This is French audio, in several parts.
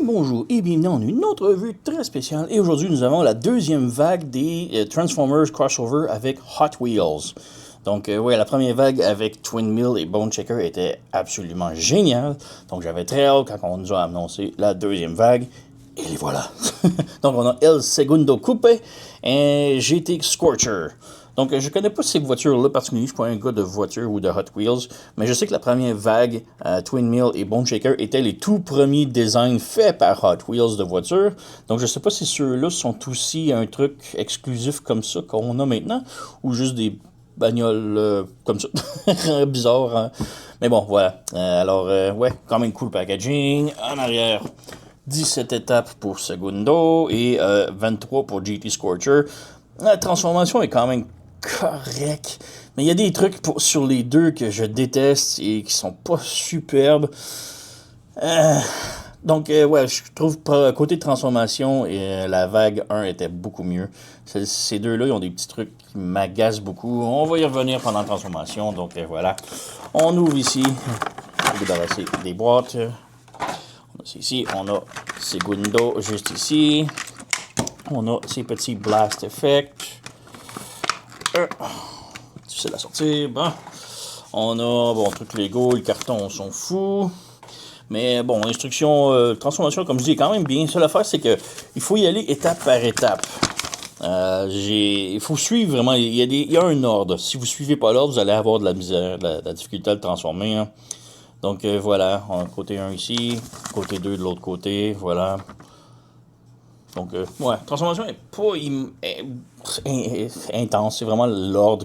Bonjour et bienvenue dans une autre revue très spéciale. Et aujourd'hui, nous avons la deuxième vague des Transformers crossover avec Hot Wheels. Donc, ouais, la première vague avec Twin Mill et Bone Shaker était absolument géniale. Donc, j'avais très hâte quand on nous a annoncé la deuxième vague. Et les voilà. Donc, on a El Segundo Coupe et GT Scorcher. Donc, je connais pas ces voitures-là particulièrement. Je suis pas un gars de voitures ou de Hot Wheels. Mais je sais que la première vague, Twin Mill et Bone Shaker, étaient les tout premiers designs faits par Hot Wheels de voitures. Donc, je sais pas si ceux-là sont aussi un truc exclusif comme ça qu'on a maintenant. Ou juste des bagnoles comme ça. Bizarre, hein? Mais bon, voilà. Ouais, quand même cool packaging. En arrière, 17 étapes pour Segundo et 23 pour GT Scorcher. La transformation est quand même correcte. Mais il y a des trucs sur les deux que je déteste et qui sont pas superbes. Donc, ouais, je trouve côté transformation, la vague 1 était beaucoup mieux. Ces deux-là, ils ont des petits trucs qui m'agacent beaucoup. On va y revenir pendant la transformation. Donc, voilà. On ouvre ici. On va débarrasser des boîtes. On a ici. On a Segundo juste ici. On a ces petits Blast Effect. Difficile à sortir. Bon. On a, bon, truc Lego, le carton, on s'en fout. Mais bon, l'instruction transformation, comme je dis, est quand même bien. Seule affaire, c'est que il faut y aller étape par étape. Il faut suivre vraiment. Il y a un ordre. Si vous ne suivez pas l'ordre, vous allez avoir de la misère, de la difficulté à le transformer. Hein. Donc voilà, on a côté 1 ici, côté 2 de l'autre côté, voilà. Donc, ouais, transformation n'est pas intense. C'est vraiment l'ordre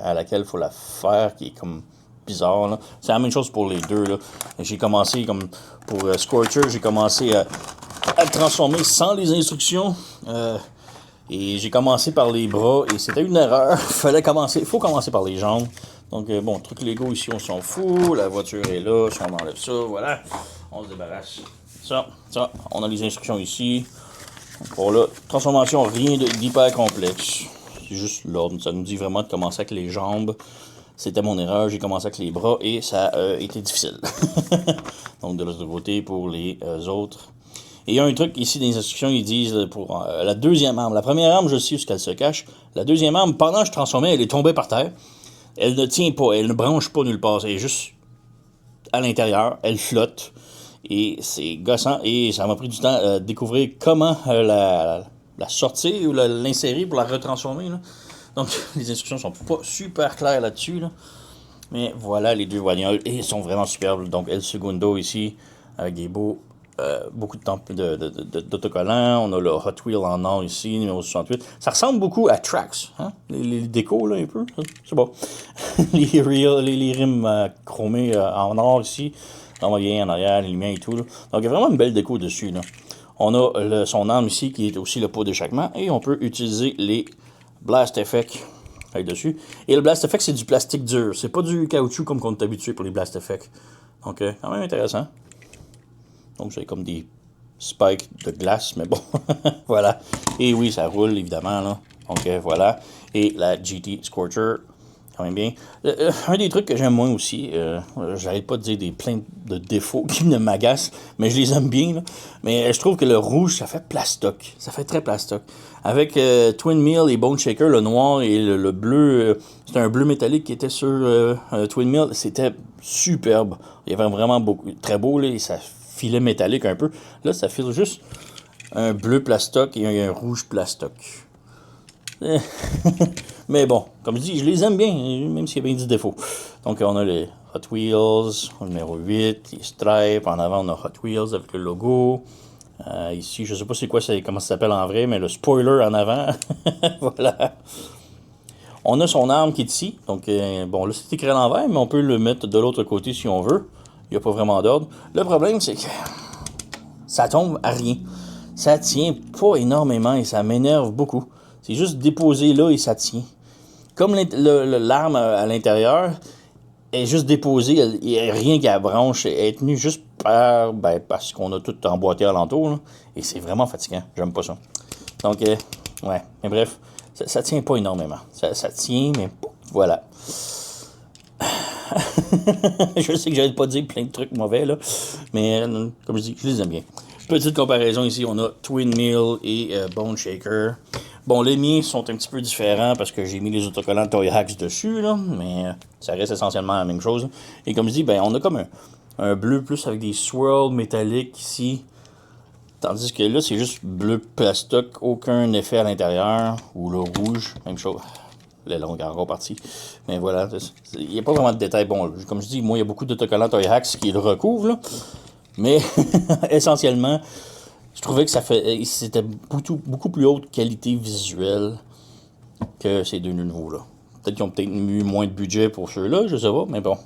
à laquelle il faut la faire qui est comme bizarre. Là. C'est la même chose pour les deux. Là. J'ai commencé, comme pour Scorcher, j'ai commencé à le transformer sans les instructions. Et j'ai commencé par les bras et c'était une erreur. Il faut commencer par les jambes. Donc, bon, truc Lego ici, on s'en fout. La voiture est là. Si on enlève ça, voilà. On se débarrasse. Ça. On a les instructions ici. Bon là, transformation, rien d'hyper complexe. C'est juste l'ordre. Ça nous dit vraiment de commencer avec les jambes. C'était mon erreur. J'ai commencé avec les bras et ça a été difficile. Donc de l'autre côté pour les autres. Et il y a un truc ici dans les instructions, ils disent pour la deuxième arme. La première arme, je sais où qu'elle se cache. La deuxième arme, pendant que je transformais, elle est tombée par terre. Elle ne tient pas, elle ne branche pas nulle part. Elle est juste à l'intérieur. Elle flotte. Et c'est gossant. Et ça m'a pris du temps à découvrir comment la sortir ou l'insérer pour la retransformer. Là. Donc, les instructions sont pas super claires là-dessus. Là. Mais voilà les deux bagnoles. Et elles sont vraiment superbes. Donc, El Segundo ici, avec des beaucoup d'autocollants. On a le Hot Wheel en or ici, numéro 68. Ça ressemble beaucoup à Trax. Hein? Les décos, là, un peu. C'est bon. les rimes chromées en or ici. On va bien en arrière, les lumières et tout. Là. Donc, il y a vraiment une belle déco dessus. Là. On a son arme ici qui est aussi le pot d'échappement. Et on peut utiliser les Blast Effect avec dessus. Et le Blast Effect, c'est du plastique dur. C'est pas du caoutchouc comme on est habitué pour les Blast Effect. Donc, quand même intéressant. Donc, c'est comme des spikes de glace, mais bon. Voilà. Et oui, ça roule, évidemment. Là. Donc, voilà. Et la GT Scorcher. Quand même bien. Un des trucs que j'aime moins aussi, j'arrête pas de dire plein de défauts qui me m'agacent, mais je les aime bien. Là. Mais je trouve que le rouge, ça fait plastoc. Ça fait très plastoc. Avec Twin Mill et Bone Shaker, le noir et le bleu, c'était un bleu métallique qui était sur Twin Mill. C'était superbe. Il y avait vraiment très beau, là, et ça filait métallique un peu. Là, ça file juste un bleu plastoc et un rouge plastoc. Mais bon, comme je dis, je les aime bien, même s'il y a bien 10 défauts. Donc, on a les Hot Wheels, numéro 8, les stripes. En avant, on a Hot Wheels avec le logo. Ici, je sais pas comment ça s'appelle en vrai, mais le spoiler en avant. Voilà. On a son arme qui est ici. Donc, bon, là, c'est écrit à l'envers, mais on peut le mettre de l'autre côté si on veut. Il n'y a pas vraiment d'ordre. Le problème, c'est que ça tombe à rien. Ça tient pas énormément et ça m'énerve beaucoup. C'est juste déposé là et ça tient. Comme l'arme à l'intérieur est juste déposée, il n'y a rien qui la branche, elle est tenue juste parce qu'on a tout emboîté alentour. Là, et c'est vraiment fatigant. J'aime pas ça. Donc, ouais. Mais bref, ça tient pas énormément. Ça tient, mais voilà. Je sais que j'arrête pas de dire plein de trucs mauvais, là. Mais comme je dis, je les aime bien. Petite comparaison ici, on a Twin Mill et Bone Shaker. Bon, les miens sont un petit peu différents parce que j'ai mis les autocollants Toy Hacks dessus, là, mais ça reste essentiellement la même chose. Et comme je dis, ben, on a comme un bleu plus avec des swirls métalliques ici. Tandis que là, c'est juste bleu plastoc, aucun effet à l'intérieur. Ou le rouge, même chose. Le long est encore parti. Mais voilà, il n'y a pas vraiment de détails. Bon, comme je dis, moi, il y a beaucoup d'autocollants Toy Hacks qui le recouvrent, là. Mais essentiellement, je trouvais que c'était beaucoup plus haute qualité visuelle que ces deux nouveaux-là. Peut-être qu'ils ont peut-être eu moins de budget pour ceux-là, je sais pas, mais bon.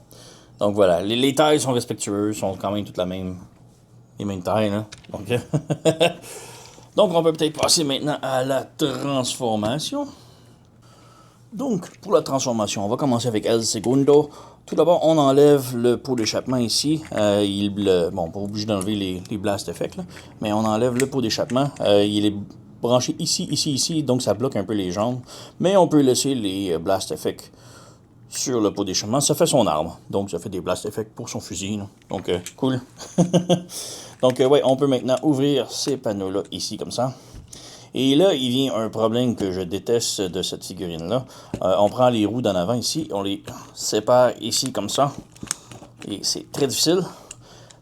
Donc voilà, les tailles sont respectueuses, sont quand même toutes les mêmes tailles, là. Donc, donc on peut peut-être passer maintenant à la transformation. Donc, pour la transformation, on va commencer avec El Segundo. Tout d'abord, on enlève le pot d'échappement ici. Bon, pas obligé d'enlever les blast effects, là, mais on enlève le pot d'échappement. Il est branché ici, ici, donc ça bloque un peu les jambes. Mais on peut laisser les blast effects sur le pot d'échappement. Ça fait son arme, donc ça fait des blast effects pour son fusil, là. Donc, cool. Donc, ouais, on peut maintenant ouvrir ces panneaux-là ici, comme ça. Et là, il vient un problème que je déteste de cette figurine-là. On prend les roues d'en avant ici, on les sépare ici comme ça. Et c'est très difficile,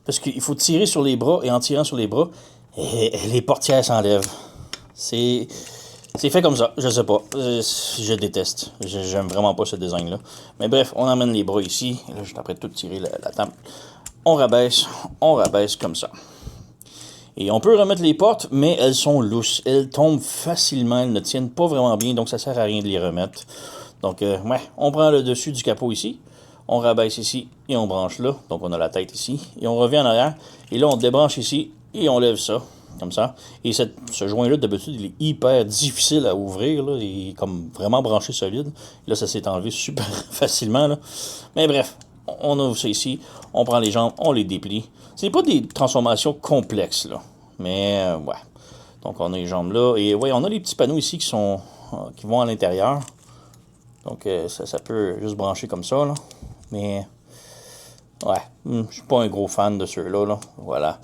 parce qu'il faut tirer sur les bras, et en tirant sur les bras, les portières s'enlèvent. C'est fait comme ça, je sais pas. Je déteste. J'aime vraiment pas ce design-là. Mais bref, on emmène les bras ici. Et là, je suis après de tout tirer la table. On rabaisse comme ça. Et on peut remettre les portes, mais elles sont lousses. Elles tombent facilement, elles ne tiennent pas vraiment bien, donc ça sert à rien de les remettre. Donc, ouais, on prend le dessus du capot ici, on rabaisse ici et on branche là. Donc, on a la tête ici. Et on revient en arrière. Et là, on débranche ici et on lève ça, comme ça. Et ce joint-là, d'habitude, il est hyper difficile à ouvrir, là. Il est comme vraiment branché solide. Là, ça s'est enlevé super facilement, là. Mais bref, on ouvre ça ici, on prend les jambes, on les déplie. C'est pas des transformations complexes, là. Mais, ouais. Donc, on a les jambes là. Et, ouais, on a les petits panneaux ici qui vont à l'intérieur. Donc, ça peut juste brancher comme ça, là. Mais, ouais, je suis pas un gros fan de ceux-là, là. Voilà.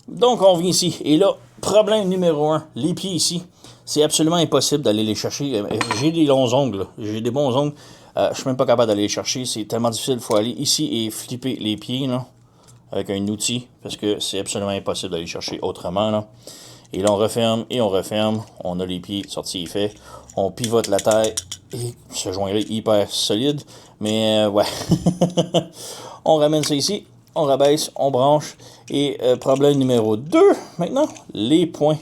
Donc, on vient ici. Et là, problème numéro 1, les pieds ici. C'est absolument impossible d'aller les chercher. J'ai des longs ongles, j'ai des bons ongles. Je suis même pas capable d'aller les chercher. C'est tellement difficile. Il faut aller ici et flipper les pieds, là, avec un outil, parce que c'est absolument impossible d'aller chercher autrement, là. Et là, on referme et on referme. On a les pieds sortis et faits. On pivote la taille. Et ce joint-là est hyper solide. Mais, ouais. On ramène ça ici. On rabaisse, on branche. Et problème numéro 2, maintenant, les points.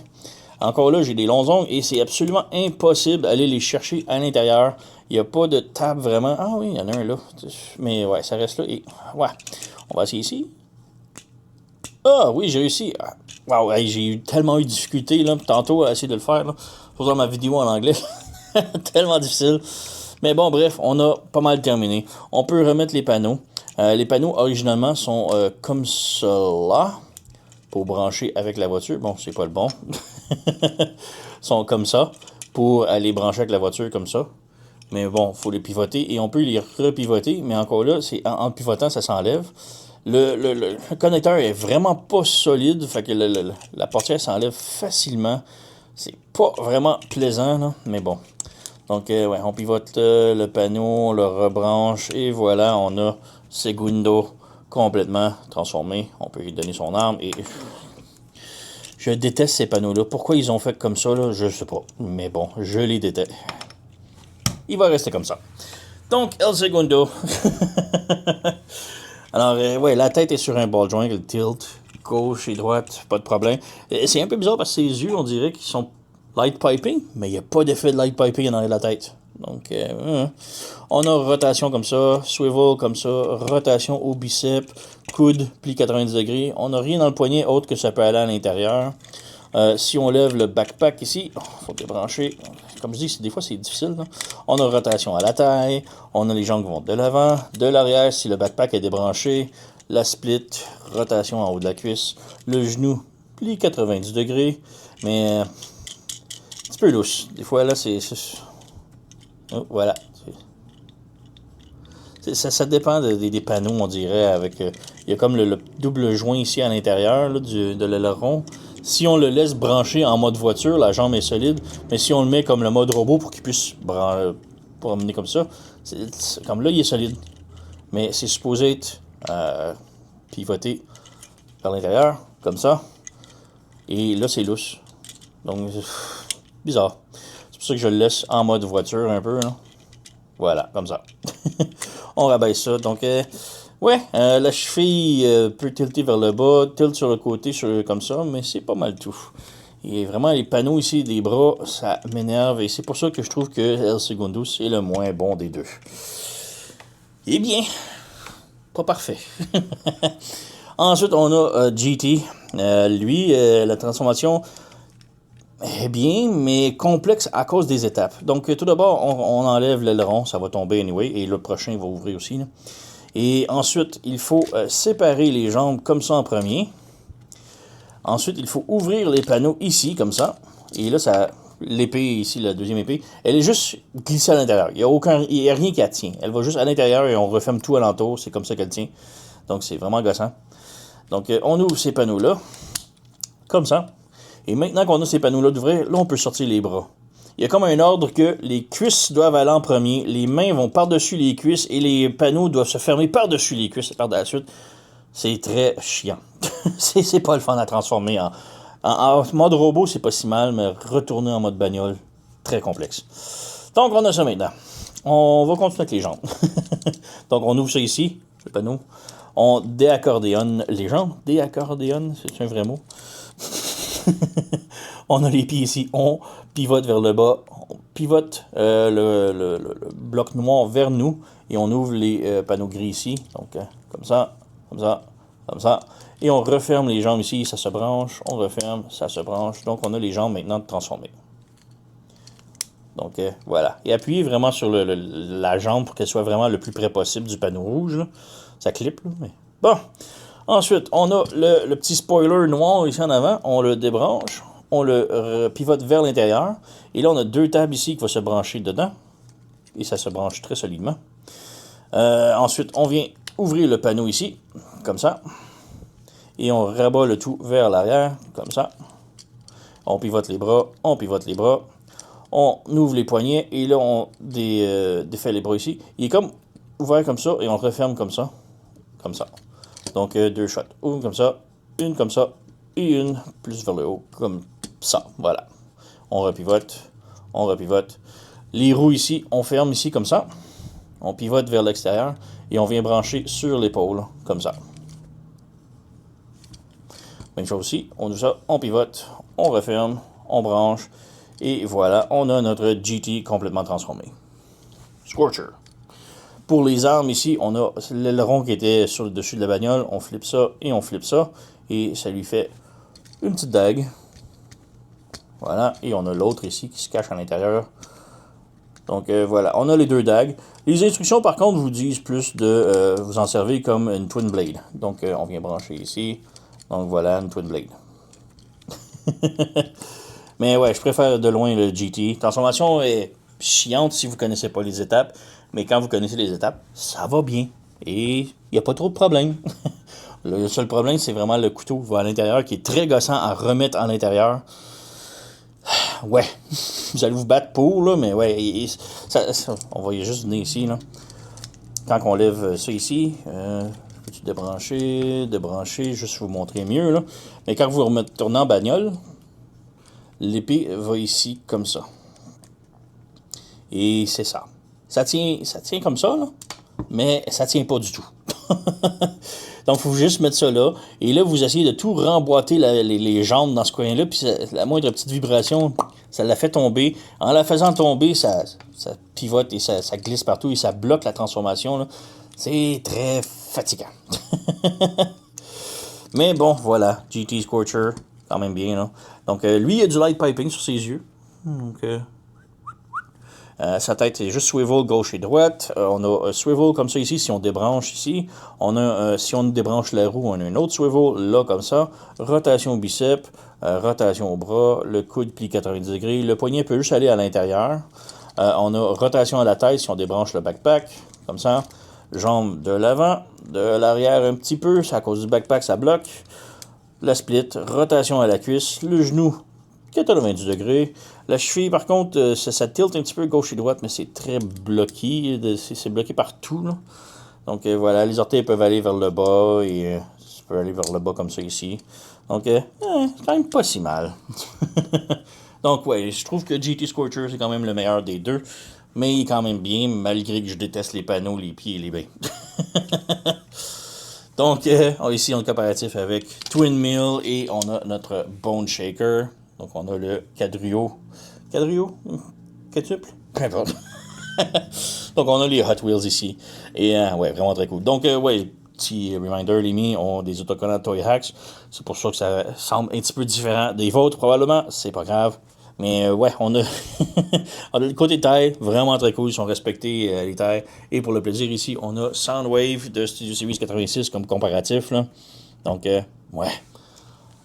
Encore là, j'ai des longs ongles et c'est absolument impossible d'aller les chercher à l'intérieur. Il n'y a pas de table vraiment. Ah oui, il y en a un là. Mais ouais, ça reste là. Et ouais, on va essayer ici. Ah oui, j'ai réussi. Wow, hey, j'ai tellement eu de difficultés là, tantôt à essayer de le faire. Là. Faut voir ma vidéo en anglais. Tellement difficile. Mais bon, bref, on a pas mal terminé. On peut remettre les panneaux. Les panneaux, originalement, sont comme cela. Pour brancher avec la voiture. Bon, c'est pas le bon. Sont comme ça. Pour aller brancher avec la voiture comme ça. Mais bon, il faut les pivoter. Et on peut les repivoter. Mais encore là, en pivotant, ça s'enlève. Le connecteur est vraiment pas solide. Fait que la portière s'enlève facilement. C'est pas vraiment plaisant, là. Mais bon. Donc, ouais, on pivote le panneau, on le rebranche. Et voilà, on a Segundo complètement transformé. On peut lui donner son arme. Et je déteste ces panneaux-là. Pourquoi ils ont fait comme ça, là, je sais pas. Mais bon, je les déteste. Il va rester comme ça. Donc, El Segundo. Alors, ouais, la tête est sur un ball joint, le tilt, gauche et droite, pas de problème. C'est un peu bizarre parce que ses yeux, on dirait qu'ils sont light piping, mais il n'y a pas d'effet de light piping dans la tête. Donc, on a rotation comme ça, swivel comme ça, rotation au bicep, coude, pli 90 degrés. On n'a rien dans le poignet autre que ça peut aller à l'intérieur. Si on lève le backpack ici, faut débrancher. Comme je dis, des fois c'est difficile. Là. On a rotation à la taille, on a les jambes qui vont de l'avant, de l'arrière si le backpack est débranché, la split, rotation en haut de la cuisse, le genou, pli 90 degrés, mais un petit peu louche. Des fois là c'est... Oh, voilà. Ça dépend des panneaux, on dirait, avec... il y a comme le double joint ici à l'intérieur de l'aileron. Si on le laisse brancher en mode voiture, la jambe est solide. Mais si on le met comme le mode robot pour qu'il puisse promener comme ça, comme là, il est solide. Mais c'est supposé être pivoté vers l'intérieur, comme ça. Et là, c'est lousse. Donc, bizarre. C'est pour ça que je le laisse en mode voiture un peu. Là. Voilà, comme ça. On rabaisse ça. Donc, ouais, la cheville peut tilter vers le bas, tilt sur le côté comme ça, mais c'est pas mal tout. Et vraiment, les panneaux ici des bras, ça m'énerve. Et c'est pour ça que je trouve que El Segundo, c'est le moins bon des deux. Eh bien, pas parfait. Ensuite, on a GT. Lui, la transformation est bien, mais complexe à cause des étapes. Donc, tout d'abord, on enlève l'aileron, ça va tomber anyway, et le prochain va ouvrir aussi. Là. Et ensuite, il faut séparer les jambes comme ça en premier. Ensuite, il faut ouvrir les panneaux ici, comme ça. Et là, l'épée ici, la deuxième épée, elle est juste glissée à l'intérieur. Il n'y a rien qui la tient. Elle va juste à l'intérieur et on referme tout alentour. C'est comme ça qu'elle tient. Donc, c'est vraiment gossant. Donc, on ouvre ces panneaux-là, comme ça. Et maintenant qu'on a ces panneaux-là d'ouvrir, là, on peut sortir les bras. Il y a comme un ordre que les cuisses doivent aller en premier, les mains vont par-dessus les cuisses et les panneaux doivent se fermer par-dessus les cuisses par la suite. C'est très chiant. c'est pas le fun à transformer. En mode robot, c'est pas si mal, mais retourner en mode bagnole, très complexe. Donc, on a ça maintenant. On va continuer avec les jambes. Donc, on ouvre ça ici, le panneau. On déaccordéonne les jambes. Déaccordéonne, c'est un vrai mot. On a les pieds ici. On pivote vers le bas. On pivote le bloc noir vers nous. Et on ouvre les panneaux gris ici. Donc, comme ça, comme ça, comme ça. Et on referme les jambes ici. Ça se branche. On referme. Ça se branche. Donc, on a les jambes maintenant transformées. Donc, voilà. Et appuyez vraiment sur la jambe pour qu'elle soit vraiment le plus près possible du panneau rouge. Là. Ça clip, là, mais... Bon. Ensuite, on a le petit spoiler noir ici en avant. On le débranche. On le pivote vers l'intérieur. Et là, on a deux tables ici qui vont se brancher dedans. Et ça se branche très solidement. Ensuite, on vient ouvrir le panneau ici. Comme ça. Et on rabat le tout vers l'arrière. Comme ça. On pivote les bras. On pivote les bras. On ouvre les poignets. Et là, on défait les bras ici. Il est comme ouvert comme ça. Et on referme comme ça. Comme ça. Donc, deux shots. Une comme ça, et une plus vers le haut, comme ça. Voilà. On repivote, on repivote. Les roues ici, on ferme ici comme ça. On pivote vers l'extérieur et on vient brancher sur l'épaule, comme ça. Même chose ici, on ouvre ça, on pivote, on referme, on branche. Et voilà, on a notre GT complètement transformé. Scorcher. Pour les armes ici, on a l'aileron qui était sur le dessus de la bagnole. On flippe ça et on flippe ça. Et ça lui fait une petite dague. Voilà. Et on a l'autre ici qui se cache à l'intérieur. Donc voilà, on a les deux dagues. Les instructions par contre vous disent plus de vous en servir comme une twin blade. Donc on vient brancher ici. Donc voilà, une twin blade. Mais ouais, je préfère de loin le GT. Transformation est chiante si vous ne connaissez pas les étapes. Mais quand vous connaissez les étapes, ça va bien. Et il n'y a pas trop de problème. Le seul problème, c'est vraiment le couteau qui va à l'intérieur, qui est très gossant à remettre à l'intérieur. Ouais, vous allez vous battre pour, là, mais ouais, on va juste venir ici, là. Quand on lève ça ici, peux-tu débrancher, juste vous montrer mieux, là. Mais quand vous retournez en bagnole, l'épée va ici, comme ça. Et c'est ça. Ça tient comme ça, là, mais ça tient pas du tout. Donc, il faut juste mettre ça là. Et là, vous essayez de tout remboîter les jambes dans ce coin-là. Puis la moindre petite vibration, ça la fait tomber. En la faisant tomber, ça pivote et ça glisse partout et ça bloque la transformation. C'est très fatigant. Mais bon, voilà. GT Scorcher, quand même bien. Là. Donc, lui, il a du light piping sur ses yeux. Donc... sa tête est juste swivel gauche et droite. On a un swivel comme ça ici si on débranche ici. On a si on débranche la roue, on a un autre swivel là comme ça. Rotation au biceps, rotation au bras, le coude plie 90 degrés. Le poignet peut juste aller à l'intérieur. On a rotation à la tête si on débranche le backpack comme ça. Jambe de l'avant, de l'arrière un petit peu, c'est à cause du backpack ça bloque. la split, rotation à la cuisse, le genou 90 degrés. La cheville, par contre, ça tilte un petit peu gauche et droite, mais c'est très bloqué. C'est bloqué partout, là. Donc voilà, les orteils peuvent aller vers le bas et ça peut aller vers le bas comme ça ici. Donc, c'est quand même pas si mal. Donc, ouais, je trouve que GT Scorcher, c'est quand même le meilleur des deux. Mais il est quand même bien, malgré que je déteste les panneaux, les pieds et les bains. Donc, ici, on est comparatif avec Twin Mill et on a notre Bone Shaker. Donc, on a le quadrio. Quadrio? Quadruple? Peu importe. Donc, on a les Hot Wheels ici. Et, ouais, vraiment très cool. Donc, ouais, petit reminder, les miens ont des autocollants Toy Hacks. C'est pour ça que ça semble un petit peu différent des vôtres, probablement. C'est pas grave. Mais ouais, on a, on a le côté taille, vraiment très cool, ils sont respectés les tailles. Et pour le plaisir ici, on a Soundwave de Studio Series 86 comme comparatif. Là. Donc, ouais.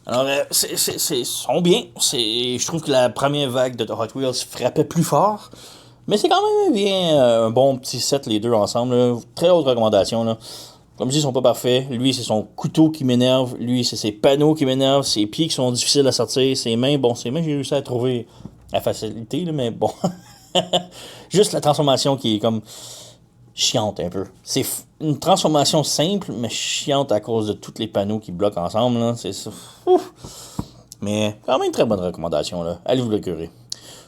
Alors, sont bien. Je trouve que la première vague de Hot Wheels frappait plus fort. Mais c'est quand même bien un bon petit set, les deux ensemble. Là. Très haute recommandation. Là. Comme je dis, ils sont pas parfaits. Lui, c'est son couteau qui m'énerve. Lui, c'est ses panneaux qui m'énervent. Ses pieds qui sont difficiles à sortir. Ses mains, j'ai réussi à trouver à facilité, là, mais bon. Juste la transformation qui est comme chiante un peu. C'est une transformation simple, mais chiante à cause de tous les panneaux qui bloquent ensemble. Là. C'est ça. Mais quand même, très bonne recommandation. Là. Allez vous le curer.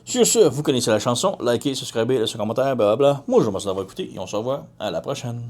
Sur ce, vous connaissez la chanson. Likez, subscribez, laissez un commentaire, blablabla. Moi, je vous remercie d'avoir écouté et on se revoit à la prochaine.